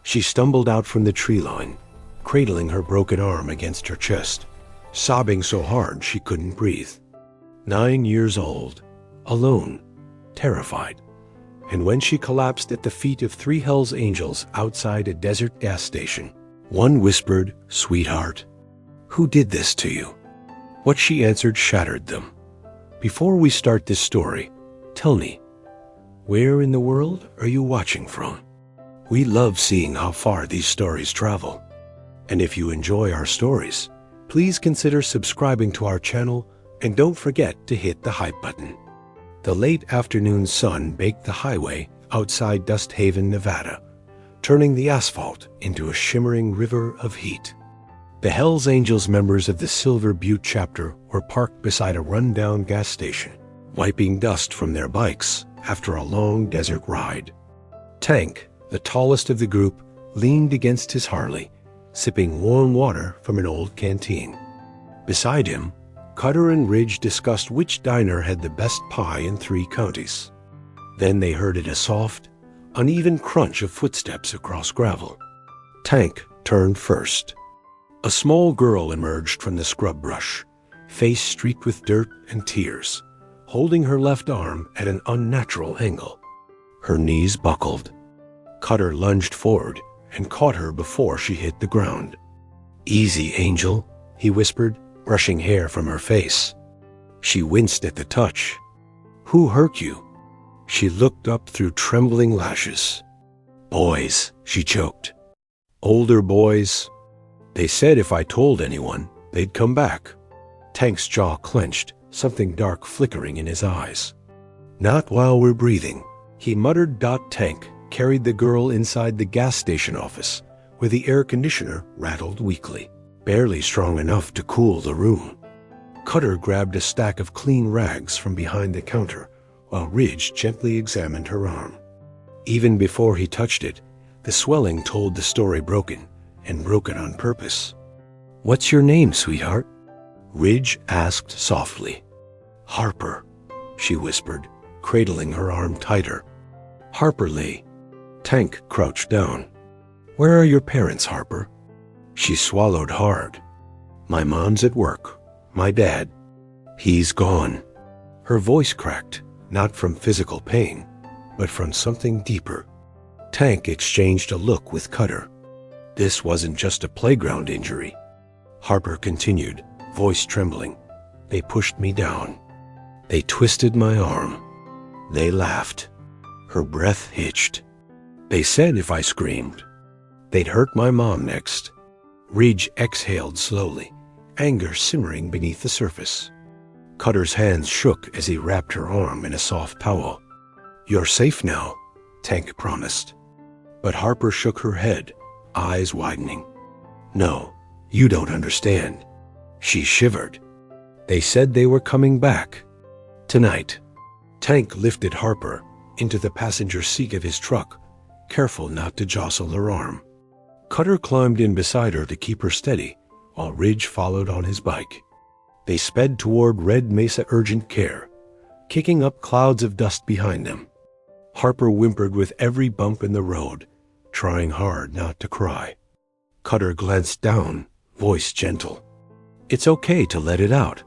She stumbled out from the tree line, cradling her broken arm against her chest, sobbing so hard she couldn't breathe. 9 years old, alone, terrified. And when she collapsed at the feet of 3 Hell's Angels outside a desert gas station, one whispered, "Sweetheart, who did this to you?" What she answered shattered them. Before we start this story, tell me, where in the world are you watching from? We love seeing how far these stories travel. And if you enjoy our stories, please consider subscribing to our channel and don't forget to hit the hype button. The late afternoon sun baked the highway outside Dust Haven, Nevada, turning the asphalt into a shimmering river of heat. The Hells Angels members of the Silver Butte chapter were parked beside a rundown gas station, wiping dust from their bikes after a long desert ride. Tank, the tallest of the group, leaned against his Harley, sipping warm water from an old canteen. Beside him, Cutter and Ridge discussed which diner had the best pie in 3 counties. Then they heard a soft, uneven crunch of footsteps across gravel. Tank turned first. A small girl emerged from the scrub brush, face streaked with dirt and tears, holding her left arm at an unnatural angle. Her knees buckled. Cutter lunged forward and caught her before she hit the ground. "Easy, Angel," he whispered, brushing hair from her face. She winced at the touch. "Who hurt you?" She looked up through trembling lashes. "Boys," she choked. "Older boys. They said if I told anyone, they'd come back." Tank's jaw clenched, something dark flickering in his eyes. "Not while we're breathing," he muttered. Tank carried the girl inside the gas station office, where the air conditioner rattled weakly, barely strong enough to cool the room. Cutter grabbed a stack of clean rags from behind the counter, while Ridge gently examined her arm. Even before he touched it, the swelling told the story broken, and broken on purpose. "What's your name, sweetheart?" Ridge asked softly. "Harper," she whispered, cradling her arm tighter. "Harper Lee." Tank crouched down. "Where are your parents, Harper?" She swallowed hard. "My mom's at work. My dad, he's gone." Her voice cracked, not from physical pain, but from something deeper. Tank exchanged a look with Cutter. This wasn't just a playground injury. Harper continued, voice trembling. "They pushed me down. They twisted my arm. They laughed." Her breath hitched. "They said if I screamed, they'd hurt my mom next." Ridge exhaled slowly, anger simmering beneath the surface. Cutter's hands shook as he wrapped her arm in a soft towel. "You're safe now," Tank promised. But Harper shook her head, eyes widening. "No, you don't understand." She shivered. "They said they were coming back. Tonight." Tank lifted Harper into the passenger seat of his truck, careful not to jostle her arm. Cutter climbed in beside her to keep her steady, while Ridge followed on his bike. They sped toward Red Mesa Urgent Care, kicking up clouds of dust behind them. Harper whimpered with every bump in the road, trying hard not to cry. Cutter glanced down, voice gentle. "It's okay to let it out."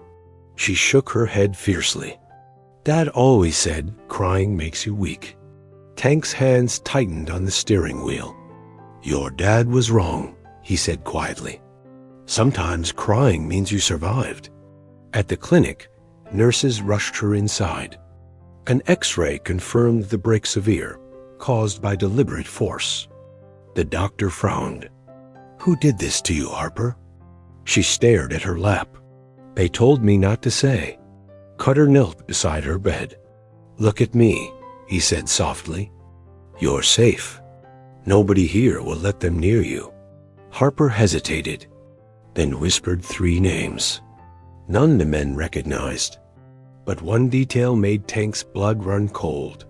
She shook her head fiercely. "Dad always said crying makes you weak." Tank's hands tightened on the steering wheel. "Your dad was wrong," he said quietly. "Sometimes crying means you survived." At the clinic, nurses rushed her inside. An X-ray confirmed the break severe, caused by deliberate force. The doctor frowned. "Who did this to you, Harper?" She stared at her lap. "They told me not to say." Cutter knelt beside her bed. "Look at me," he said softly. "You're safe. Nobody here will let them near you." Harper hesitated, then whispered 3 names. None the men recognized. But one detail made Tank's blood run cold.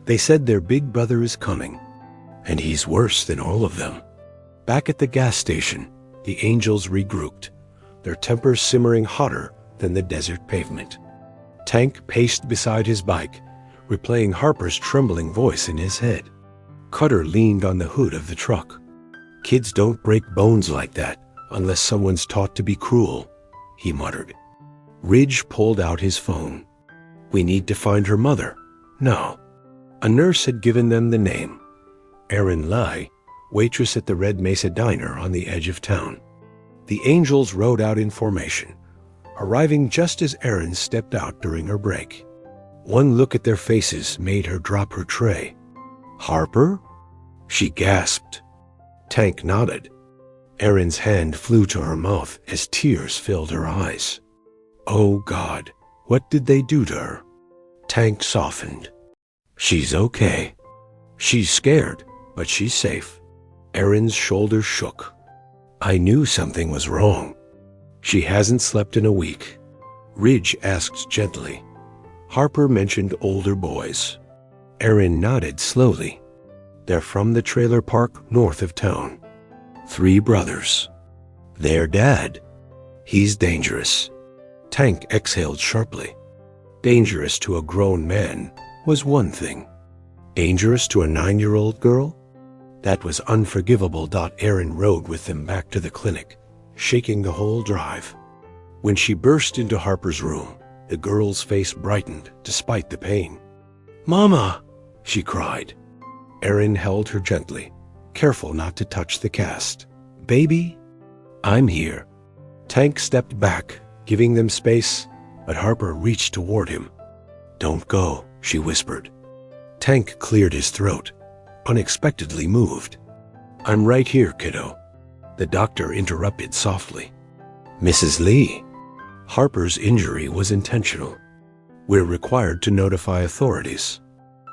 They said their big brother is coming, and he's worse than all of them. Back at the gas station, the Angels regrouped, their tempers simmering hotter than the desert pavement. Tank paced beside his bike, replaying Harper's trembling voice in his head. Cutter leaned on the hood of the truck, Kids don't break bones like that unless someone's taught to be cruel, he muttered. Ridge pulled out his phone. We need to find her mother. No. A nurse had given them the name. Erin Lai, waitress at the Red Mesa Diner on the edge of town. The Angels rode out in formation, arriving just as Erin stepped out during her break. One look at their faces made her drop her tray. Harper? She gasped. Tank nodded. Erin's hand flew to her mouth as tears filled her eyes. Oh God, what did they do to her? Tank softened. She's okay. She's scared, but she's safe. Erin's shoulders shook. I knew something was wrong. She hasn't slept in a week. Ridge asked gently. Harper mentioned older boys. Erin nodded slowly. They're from the trailer park north of town. 3 brothers. Their dad. He's dangerous. Tank exhaled sharply. Dangerous to a grown man was one thing. Dangerous to a 9-year-old girl? That was unforgivable. Erin rode with them back to the clinic, shaking the whole drive. When she burst into Harper's room, the girl's face brightened despite the pain. Mama, she cried. Erin held her gently, careful not to touch the cast. Baby, I'm here. Tank stepped back, giving them space, but Harper reached toward him. Don't go, she whispered. Tank cleared his throat, unexpectedly moved. I'm right here, kiddo. The doctor interrupted softly. Mrs. Lee, Harper's injury was intentional. We're required to notify authorities.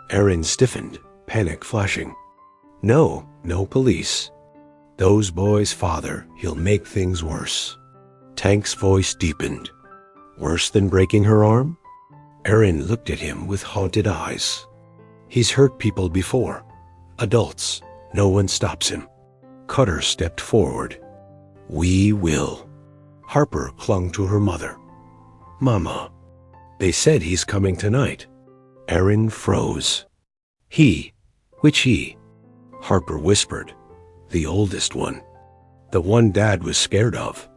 Erin stiffened, panic flashing. No police. Those boys' father, he'll make things worse. Tank's voice deepened. Worse than breaking her arm? Erin looked at him with haunted eyes. He's hurt people before. Adults. No one stops him. Cutter stepped forward. We will. Harper clung to her mother. Mama. They said he's coming tonight. Erin froze. He? Which he? Harper whispered. The oldest one. The one Dad was scared of.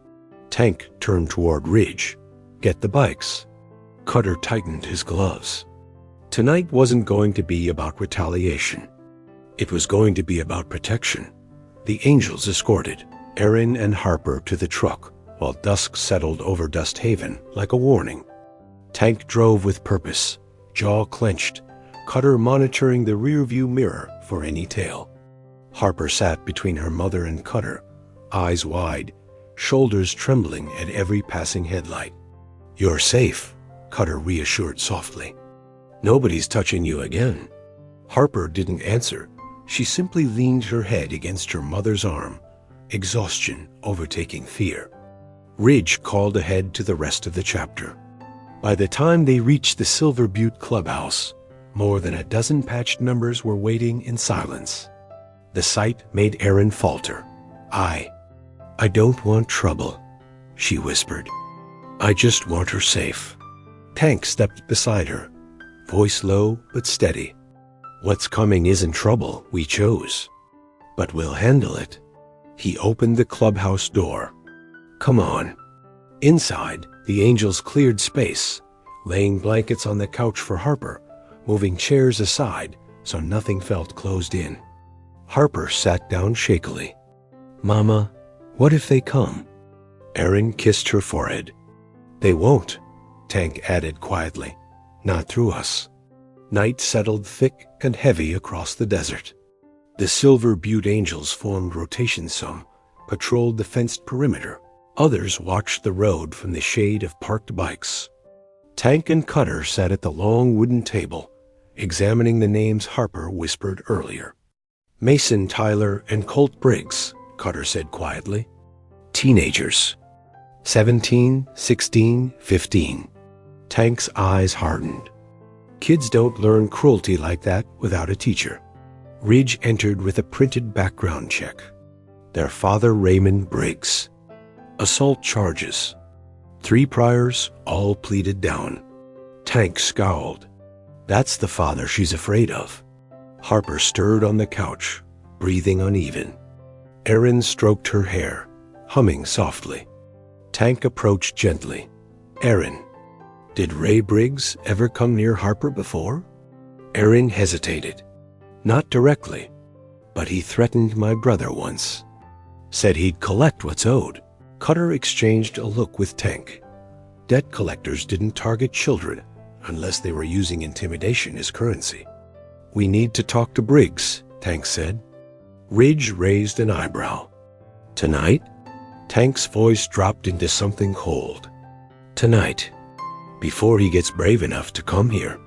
Tank turned toward Ridge. Get the bikes. Cutter tightened his gloves. Tonight wasn't going to be about retaliation. It was going to be about protection. The Angels escorted Erin and Harper to the truck while dusk settled over Dust Haven like a warning. Tank drove with purpose, jaw clenched, Cutter monitoring the rearview mirror for any tail. Harper sat between her mother and Cutter, eyes wide, shoulders trembling at every passing headlight. You're safe, Cutter reassured softly. Nobody's touching you again. Harper didn't answer. She simply leaned her head against her mother's arm, exhaustion overtaking fear. Ridge called ahead to the rest of the chapter. By the time they reached the Silver Butte clubhouse, more than a dozen patched numbers were waiting in silence. The sight made Erin falter. I don't want trouble, she whispered. I just want her safe. Tank stepped beside her, voice low but steady. What's coming isn't trouble we chose, but we'll handle it. He opened the clubhouse door. Come on. Inside, the Angels cleared space, laying blankets on the couch for Harper, moving chairs aside so nothing felt closed in. Harper sat down shakily. Mama, what if they come? Erin kissed her forehead. They won't, Tank added quietly. Not through us. Night settled thick and heavy across the desert. The Silver Butte Angels formed rotation. Some patrolled the fenced perimeter. Others watched the road from the shade of parked bikes. Tank and Cutter sat at the long wooden table, examining the names Harper whispered earlier. Mason Tyler and Colt Briggs, Cutter said quietly. Teenagers. 17, 16, 15. Tank's eyes hardened. Kids don't learn cruelty like that without a teacher. Ridge entered with a printed background check. Their father, Raymond Briggs. Assault charges. 3 priors, all pleaded down. Tank scowled. That's the father she's afraid of. Harper stirred on the couch, breathing uneven. Erin stroked her hair, humming softly. Tank approached gently. Erin, did Ray Briggs ever come near Harper before? Erin hesitated. Not directly, but he threatened my brother once. Said he'd collect what's owed. Cutter exchanged a look with Tank. Debt collectors didn't target children unless they were using intimidation as currency. We need to talk to Briggs, Tank said. Ridge raised an eyebrow. Tonight? Tank's voice dropped into something cold. Tonight, before he gets brave enough to come here.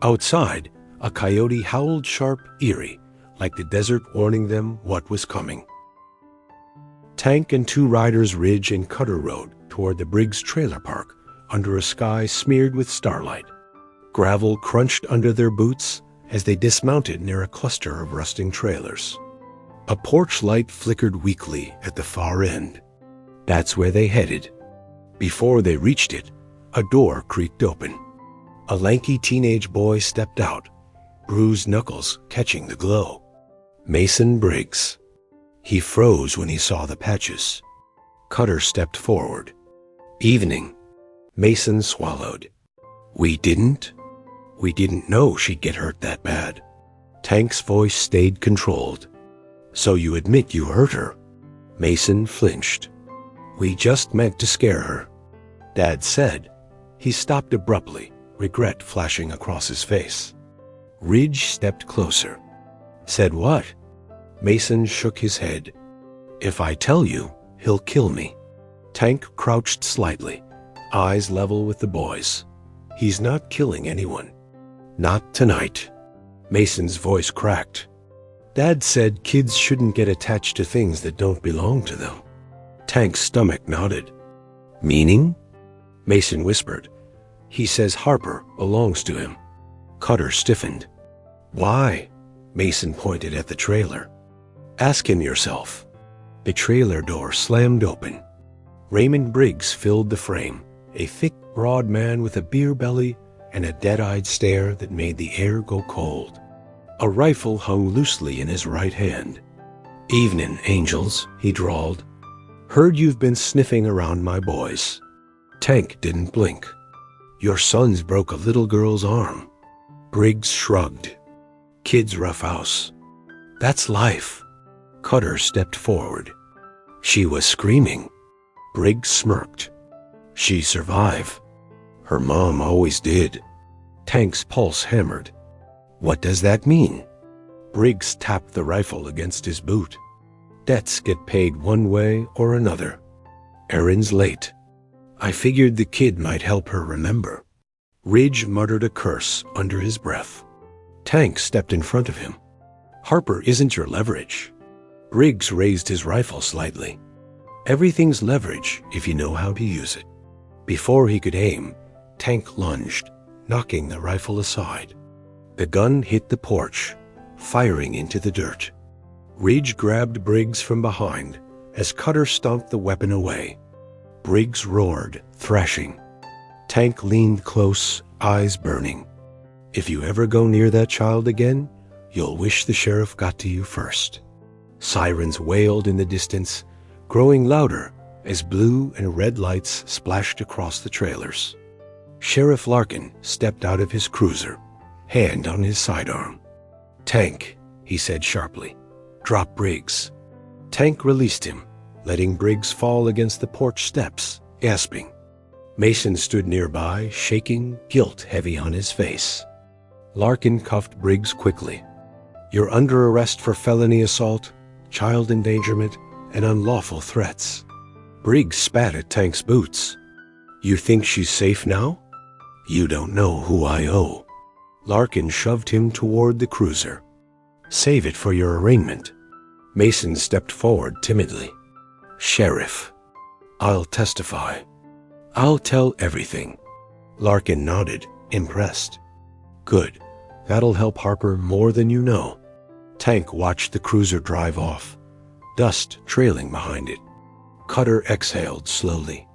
Outside, a coyote howled sharp, eerie, like the desert warning them what was coming. Tank and two riders Ridge and Cutter rode toward the Briggs trailer park under a sky smeared with starlight. Gravel crunched under their boots as they dismounted near a cluster of rusting trailers. A porch light flickered weakly at the far end. That's where they headed. Before they reached it, a door creaked open. A lanky teenage boy stepped out, bruised knuckles catching the glow. Mason Briggs. He froze when he saw the patches. Cutter stepped forward. Evening. Mason swallowed. We didn't know she'd get hurt that bad. Tank's voice stayed controlled. So you admit you hurt her? Mason flinched. We just meant to scare her, Dad said. He stopped abruptly, regret flashing across his face. Ridge stepped closer. Said what? Mason shook his head. If I tell you, he'll kill me. Tank crouched slightly, eyes level with the boys. He's not killing anyone. Not tonight. Mason's voice cracked. Dad said kids shouldn't get attached to things that don't belong to them. Tank's stomach nodded. Meaning? Mason whispered. He says Harper belongs to him. Cutter stiffened. Why? Mason pointed at the trailer. Ask him yourself. The trailer door slammed open. Raymond Briggs filled the frame, a thick, broad man with a beer belly and a dead-eyed stare that made the air go cold. A rifle hung loosely in his right hand. Evening, Angels, he drawled. Heard you've been sniffing around my boys. Tank didn't blink. Your sons broke a little girl's arm. Briggs shrugged. Kid's rough house. That's life. Cutter stepped forward. She was screaming. Briggs smirked. She survived. Her mom always did. Tank's pulse hammered. What does that mean? Briggs tapped the rifle against his boot. Debts get paid one way or another. Erin's late. I figured the kid might help her remember. Ridge muttered a curse under his breath. Tank stepped in front of him. Harper isn't your leverage. Briggs raised his rifle slightly. Everything's leverage if you know how to use it. Before he could aim, Tank lunged, knocking the rifle aside. The gun hit the porch, firing into the dirt. Ridge grabbed Briggs from behind as Cutter stomped the weapon away. Briggs roared, thrashing. Tank leaned close, eyes burning. If you ever go near that child again, you'll wish the sheriff got to you first. Sirens wailed in the distance, growing louder as blue and red lights splashed across the trailers. Sheriff Larkin stepped out of his cruiser, hand on his sidearm. Tank, he said sharply. Drop Briggs. Tank released him, letting Briggs fall against the porch steps, gasping. Mason stood nearby, shaking, guilt heavy on his face. Larkin cuffed Briggs quickly. You're under arrest for felony assault, child endangerment, and unlawful threats. Briggs spat at Tank's boots. You think she's safe now? You don't know who I owe. Larkin shoved him toward the cruiser. Save it for your arraignment. Mason stepped forward timidly. Sheriff, I'll testify. I'll tell everything. Larkin nodded, impressed. Good. That'll help Harper more than you know. Tank watched the cruiser drive off, dust trailing behind it. Cutter exhaled slowly.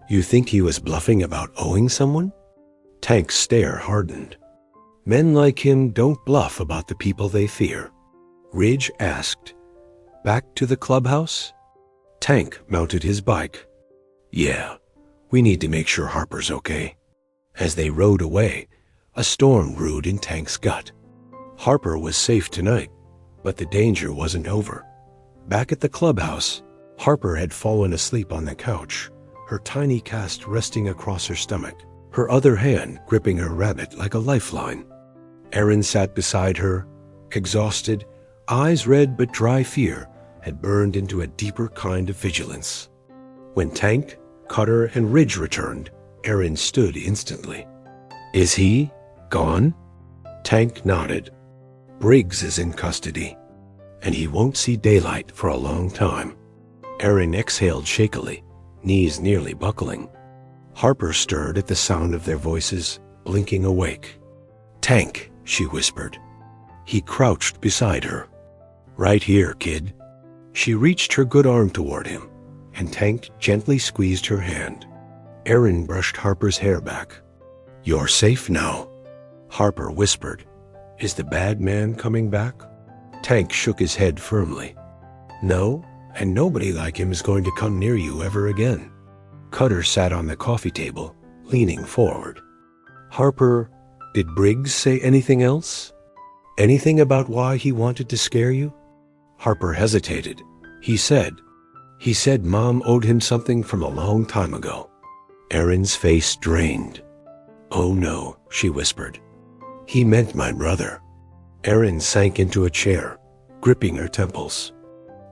You think he was bluffing about owing someone? Tank's stare hardened. Men like him don't bluff about the people they fear. Ridge asked, Back to the clubhouse? Tank mounted his bike. Yeah, we need to make sure Harper's okay. As they rode away, a storm brewed in Tank's gut. Harper was safe tonight, but the danger wasn't over. Back at the clubhouse, Harper had fallen asleep on the couch, her tiny cast resting across her stomach, her other hand gripping her rabbit like a lifeline. Erin sat beside her, exhausted, eyes red but dry. Fear had burned into a deeper kind of vigilance. When Tank, Cutter, and Ridge returned, Erin stood instantly. Is he gone? Tank nodded. Briggs is in custody, and he won't see daylight for a long time. Erin exhaled shakily, knees nearly buckling. Harper stirred at the sound of their voices, blinking awake. Tank, she whispered. He crouched beside her. Right here, kid. She reached her good arm toward him, and Tank gently squeezed her hand. Erin brushed Harper's hair back. You're safe now, Harper whispered. Is the bad man coming back? Tank shook his head firmly. No, and nobody like him is going to come near you ever again. Cutter sat on the coffee table, leaning forward. Harper, did Briggs say anything else? Anything about why he wanted to scare you? Harper hesitated. He said Mom owed him something from a long time ago. Erin's face drained. Oh no, she whispered. He meant my brother. Erin sank into a chair, gripping her temples.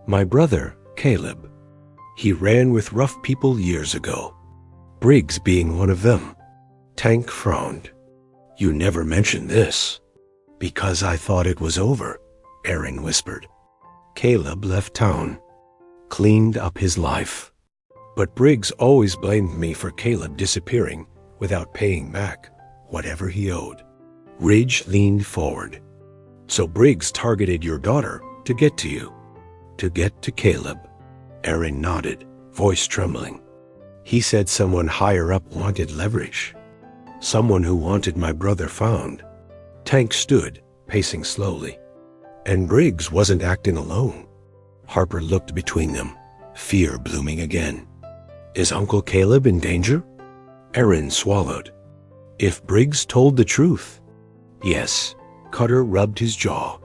My brother, Caleb. He ran with rough people years ago, Briggs being one of them. Tank frowned. You never mentioned this. Because I thought it was over, Erin whispered. Caleb left town, cleaned up his life. But Briggs always blamed me for Caleb disappearing without paying back whatever he owed. Ridge leaned forward. So Briggs targeted your daughter to get to you. To get to Caleb. Erin nodded, voice trembling. He said someone higher up wanted leverage. Someone who wanted my brother found. Tank stood, pacing slowly. And Briggs wasn't acting alone. Harper looked between them, fear blooming again. Is Uncle Caleb in danger? Erin swallowed. If Briggs told the truth. Yes, Cutter rubbed his jaw.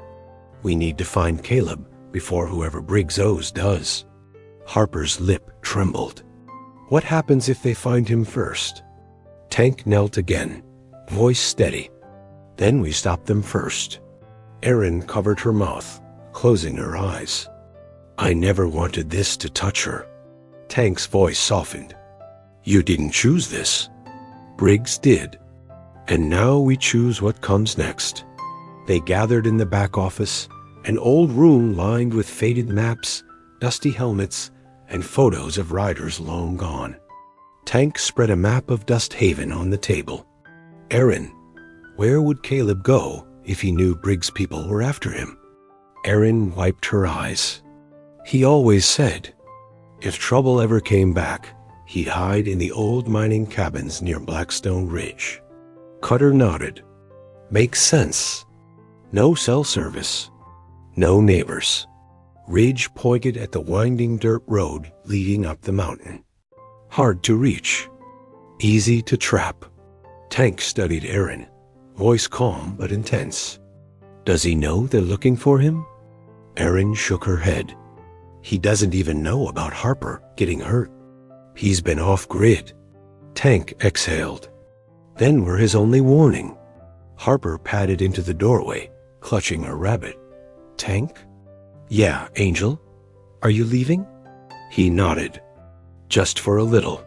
We need to find Caleb before whoever Briggs owes does. Harper's lip trembled. What happens if they find him first? Tank knelt again, voice steady. Then we stop them first. Erin covered her mouth, closing her eyes. I never wanted this to touch her. Tank's voice softened. You didn't choose this. Briggs did. And now we choose what comes next. They gathered in the back office, an old room lined with faded maps, dusty helmets, and photos of riders long gone. Tank spread a map of Dust Haven on the table. Erin, where would Caleb go if he knew Briggs' people were after him? Erin wiped her eyes. He always said, if trouble ever came back, he'd hide in the old mining cabins near Blackstone Ridge. Cutter nodded. Makes sense. No cell service. No neighbors. Ridge pointed at the winding dirt road leading up the mountain. Hard to reach. Easy to trap. Tank studied Erin, voice calm but intense. Does he know they're looking for him? Erin shook her head. He doesn't even know about Harper getting hurt. He's been off-grid. Tank exhaled. Then we're his only warning. Harper padded into the doorway, clutching her rabbit. Tank? Yeah, Angel. Are you leaving? He nodded. Just for a little.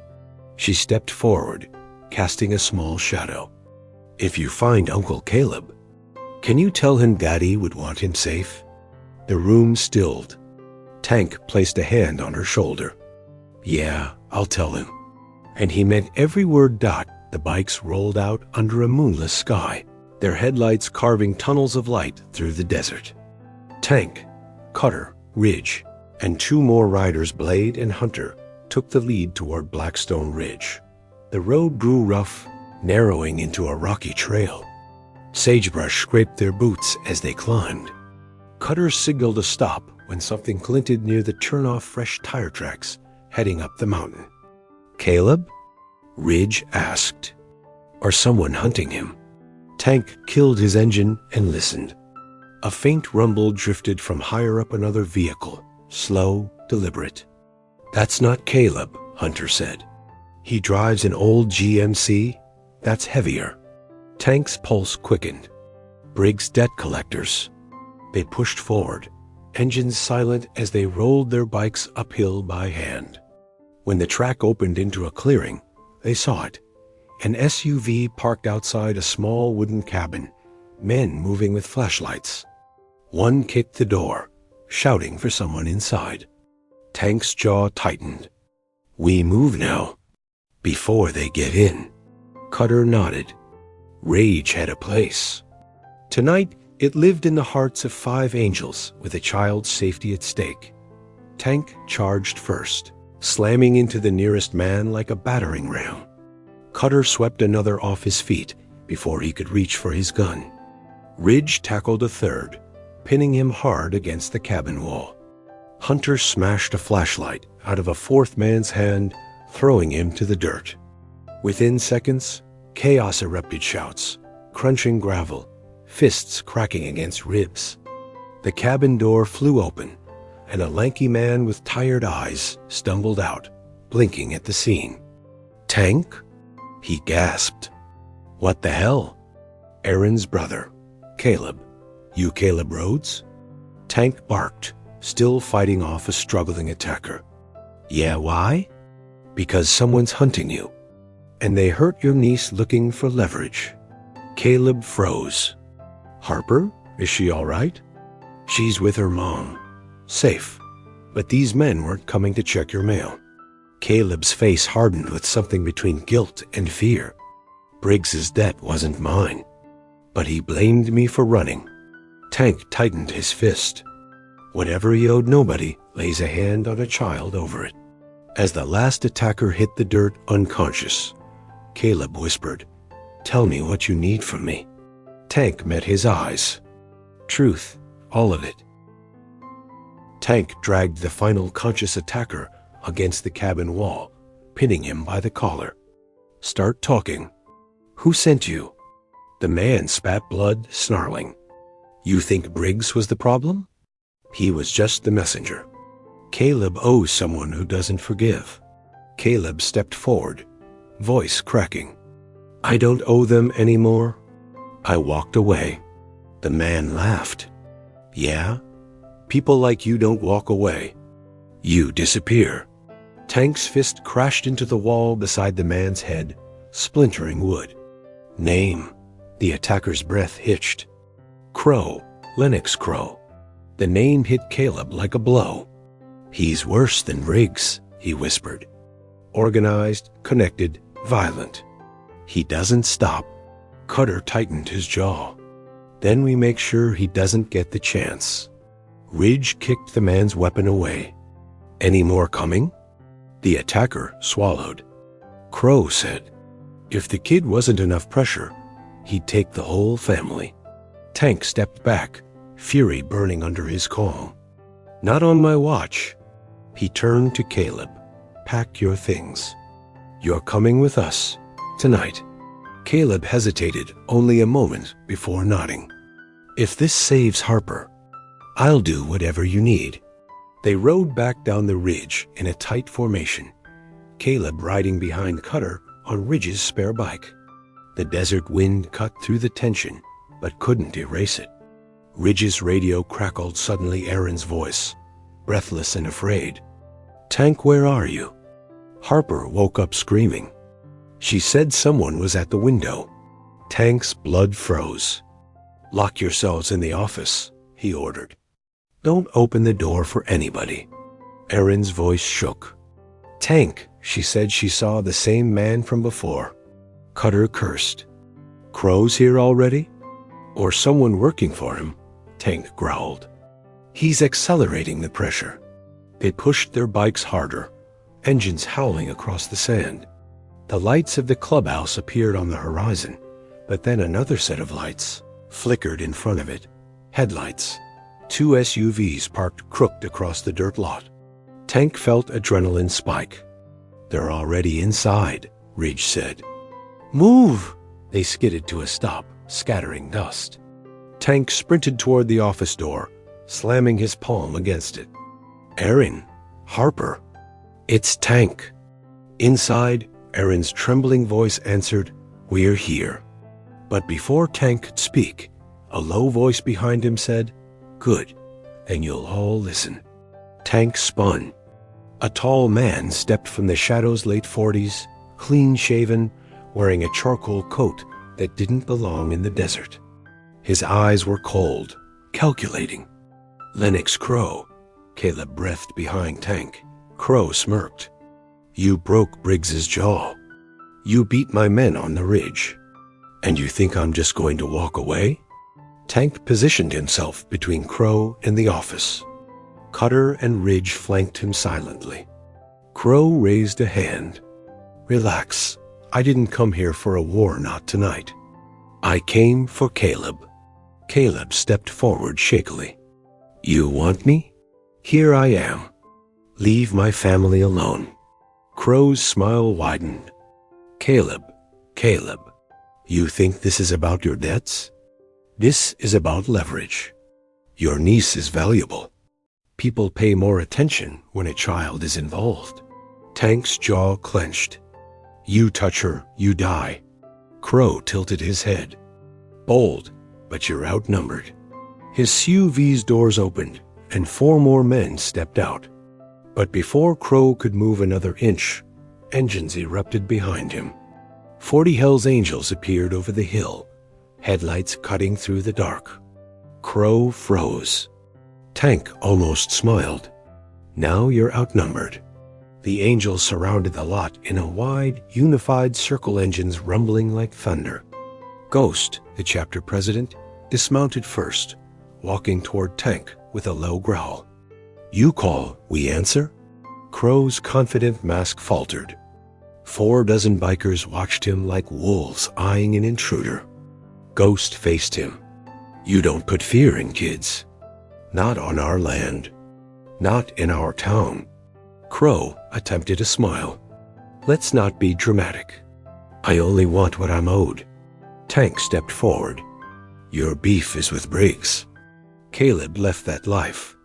She stepped forward, casting a small shadow. If you find Uncle Caleb, can you tell him Daddy would want him safe? The room stilled. Tank placed a hand on her shoulder. Yeah, I'll tell him. And he meant every word. The bikes rolled out under a moonless sky, their headlights carving tunnels of light through the desert. Tank, Cutter, Ridge, and two more riders, Blade and Hunter, took the lead toward Blackstone Ridge. The road grew rough, narrowing into a rocky trail. Sagebrush scraped their boots as they climbed. Cutter signaled a stop when something glinted near the turn-off fresh tire tracks heading up the mountain. "Caleb?" Ridge asked. "Or someone hunting him?" Tank killed his engine and listened. A faint rumble drifted from higher up another vehicle, slow, deliberate. "That's not Caleb," Hunter said. "He drives an old GMC. That's heavier." Tank's pulse quickened. Briggs debt collectors. They pushed forward, engines silent as they rolled their bikes uphill by hand. When the track opened into a clearing, they saw it. An SUV parked outside a small wooden cabin, men moving with flashlights. One kicked the door, shouting for someone inside. Tank's jaw tightened. "We move now." "Before they get in." Cutter nodded. Rage had a place. Tonight, it lived in the hearts of 5 angels with a child's safety at stake. Tank charged first, slamming into the nearest man like a battering ram. Cutter swept another off his feet before he could reach for his gun. Ridge tackled a third, pinning him hard against the cabin wall. Hunter smashed a flashlight out of a fourth man's hand, throwing him to the dirt. Within seconds, chaos erupted: shouts, crunching gravel, fists cracking against ribs. The cabin door flew open, and a lanky man with tired eyes stumbled out, blinking at the scene. "Tank?" He gasped. "What the hell?" "Aaron's brother, Caleb. You Caleb Rhodes?" Tank barked, still fighting off a struggling attacker. "Yeah, why?" "Because someone's hunting you, and they hurt your niece looking for leverage." Caleb froze. "Harper? Is she all right?" "She's with her mom. Safe. But these men weren't coming to check your mail." Caleb's face hardened with something between guilt and fear. "Briggs's debt wasn't mine, but he blamed me for running." Tank tightened his fist. Whatever he owed nobody lays a hand on a child over it. As the last attacker hit the dirt unconscious, Caleb whispered, "Tell me what you need from me." Tank met his eyes. "Truth, all of it." Tank dragged the final conscious attacker against the cabin wall, pinning him by the collar. "Start talking. Who sent you?" The man spat blood, snarling. "You think Briggs was the problem?" "He was just the messenger." "Caleb owes someone who doesn't forgive." Caleb stepped forward, voice cracking. "I don't owe them anymore." I walked away. The man laughed. "Yeah? People like you don't walk away. You disappear." Tank's fist crashed into the wall beside the man's head, splintering wood. "Name." The attacker's breath hitched. "Crow, Lennox Crow." The name hit Caleb like a blow. "He's worse than Briggs," he whispered. "Organized, connected, violent. He doesn't stop." Cutter tightened his jaw. "Then we make sure he doesn't get the chance." Ridge kicked the man's weapon away. "Any more coming?" The attacker swallowed. Crow said, "If the kid wasn't enough pressure, he'd take the whole family." Tank stepped back, fury burning under his calm. "Not on my watch." He turned to Caleb. "Pack your things. You're coming with us tonight." Caleb hesitated only a moment before nodding. "If this saves Harper, I'll do whatever you need." They rode back down the ridge in a tight formation, Caleb riding behind Cutter on Ridge's spare bike. The desert wind cut through the tension, but couldn't erase it. Ridge's radio crackled suddenly. Aaron's voice, breathless and afraid. "Tank, where are you?" Harper woke up screaming. She said someone was at the window. Tank's blood froze. "Lock yourselves in the office," he ordered. "Don't open the door for anybody." Aaron's voice shook. "Tank," she said she saw the same man from before. Cutter cursed. "Crow's here already? Or someone working for him?" Tank growled. "He's accelerating the pressure." They pushed their bikes harder, engines howling across the sand. The lights of the clubhouse appeared on the horizon, but then another set of lights flickered in front of it. Headlights. Two SUVs parked crooked across the dirt lot. Tank felt adrenaline spike. "They're already inside," Ridge said. "Move!" They skidded to a stop, scattering dust. Tank sprinted toward the office door, slamming his palm against it. "Erin, Harper." "It's Tank." Inside, Erin's trembling voice answered, "We're here." But before Tank could speak, a low voice behind him said, "Good, then you'll all listen." Tank spun. A tall man stepped from the shadows, late 40s, clean-shaven, wearing a charcoal coat that didn't belong in the desert. His eyes were cold, calculating. "Lennox Crow," Caleb breathed behind Tank. Crow smirked. "You broke Briggs's jaw. You beat my men on the ridge. And you think I'm just going to walk away?" Tank positioned himself between Crow and the office. Cutter and Ridge flanked him silently. Crow raised a hand. "Relax. I didn't come here for a war, not tonight. I came for Caleb." Caleb stepped forward shakily. "You want me? Here I am. Leave my family alone." Crow's smile widened. Caleb, you think this is about your debts? This is about leverage. Your niece is valuable. People pay more attention when a child is involved." Tank's jaw clenched. "You touch her, you die." Crow tilted his head. "Bold, but you're outnumbered." His SUV's doors opened, and 4 more men stepped out. But before Crow could move another inch, engines erupted behind him. 40 hellsangels appeared over the hill, headlights cutting through the dark. Crow froze. Tank almost smiled. "Now you're outnumbered." The angels surrounded the lot in a wide, unified circle, engines rumbling like thunder. Ghost, the chapter president, dismounted first, walking toward Tank with a low growl. "You call, we answer?" Crow's confident mask faltered. 4 dozen bikers watched him like wolves eyeing an intruder. Ghost faced him. "You don't put fear in kids. Not on our land. Not in our town." Crow attempted a smile. "Let's not be dramatic. I only want what I'm owed." Tank stepped forward. "Your beef is with Briggs. Caleb left that life.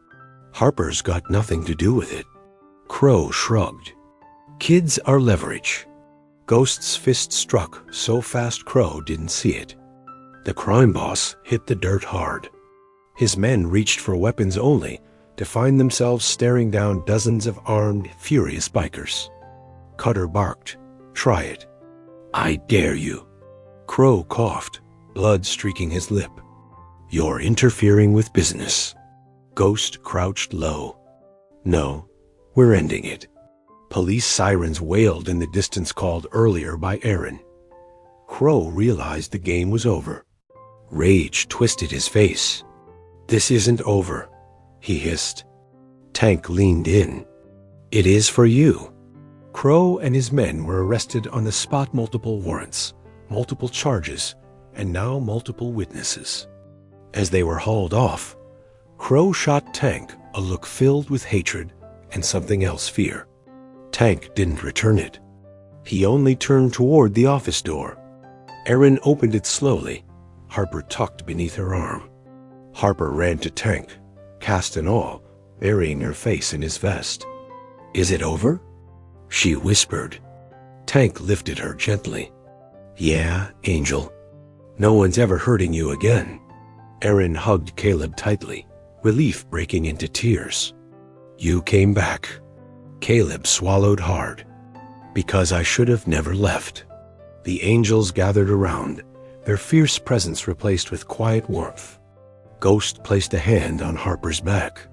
Harper's got nothing to do with it." Crow shrugged. "Kids are leverage." Ghost's fist struck so fast Crow didn't see it. The crime boss hit the dirt hard. His men reached for weapons only to find themselves staring down dozens of armed, furious bikers. Cutter barked, "Try it." "I dare you." Crow coughed, blood streaking his lip. "You're interfering with business." Ghost crouched low. "No, we're ending it." Police sirens wailed in the distance, called earlier by Erin. Crow realized the game was over. Rage twisted his face. "This isn't over," he hissed. Tank leaned in. "It is for you." Crow and his men were arrested on the spot, multiple warrants, multiple charges, and now multiple witnesses. As they were hauled off, Crow shot Tank a look filled with hatred and something else, fear. Tank didn't return it. He only turned toward the office door. Erin opened it slowly, Harper tucked beneath her arm. Harper ran to Tank, cast and all, burying her face in his vest. "Is it over?" she whispered. Tank lifted her gently. "Yeah, Angel. No one's ever hurting you again." Erin hugged Caleb tightly, relief breaking into tears. "You came back." Caleb swallowed hard. "Because I should have never left." The angels gathered around, their fierce presence replaced with quiet warmth. Ghost placed a hand on Harper's back.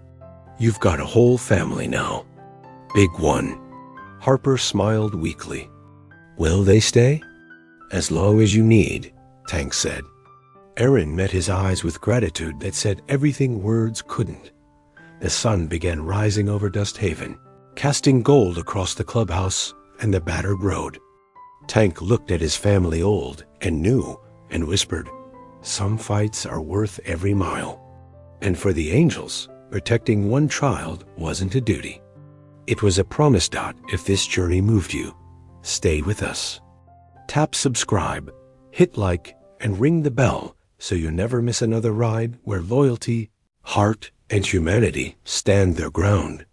"You've got a whole family now. Big one." Harper smiled weakly. "Will they stay?" "As long as you need," Tank said. Erin met his eyes with gratitude that said everything words couldn't. The sun began rising over Dust Haven, casting gold across the clubhouse and the battered road. Tank looked at his family, old and new, and whispered, "Some fights are worth every mile." And for the angels, protecting one child wasn't a duty. It was a promise. If this journey moved you, stay with us. Tap subscribe, hit like, and ring the bell so you never miss another ride where loyalty, heart, and humanity stand their ground.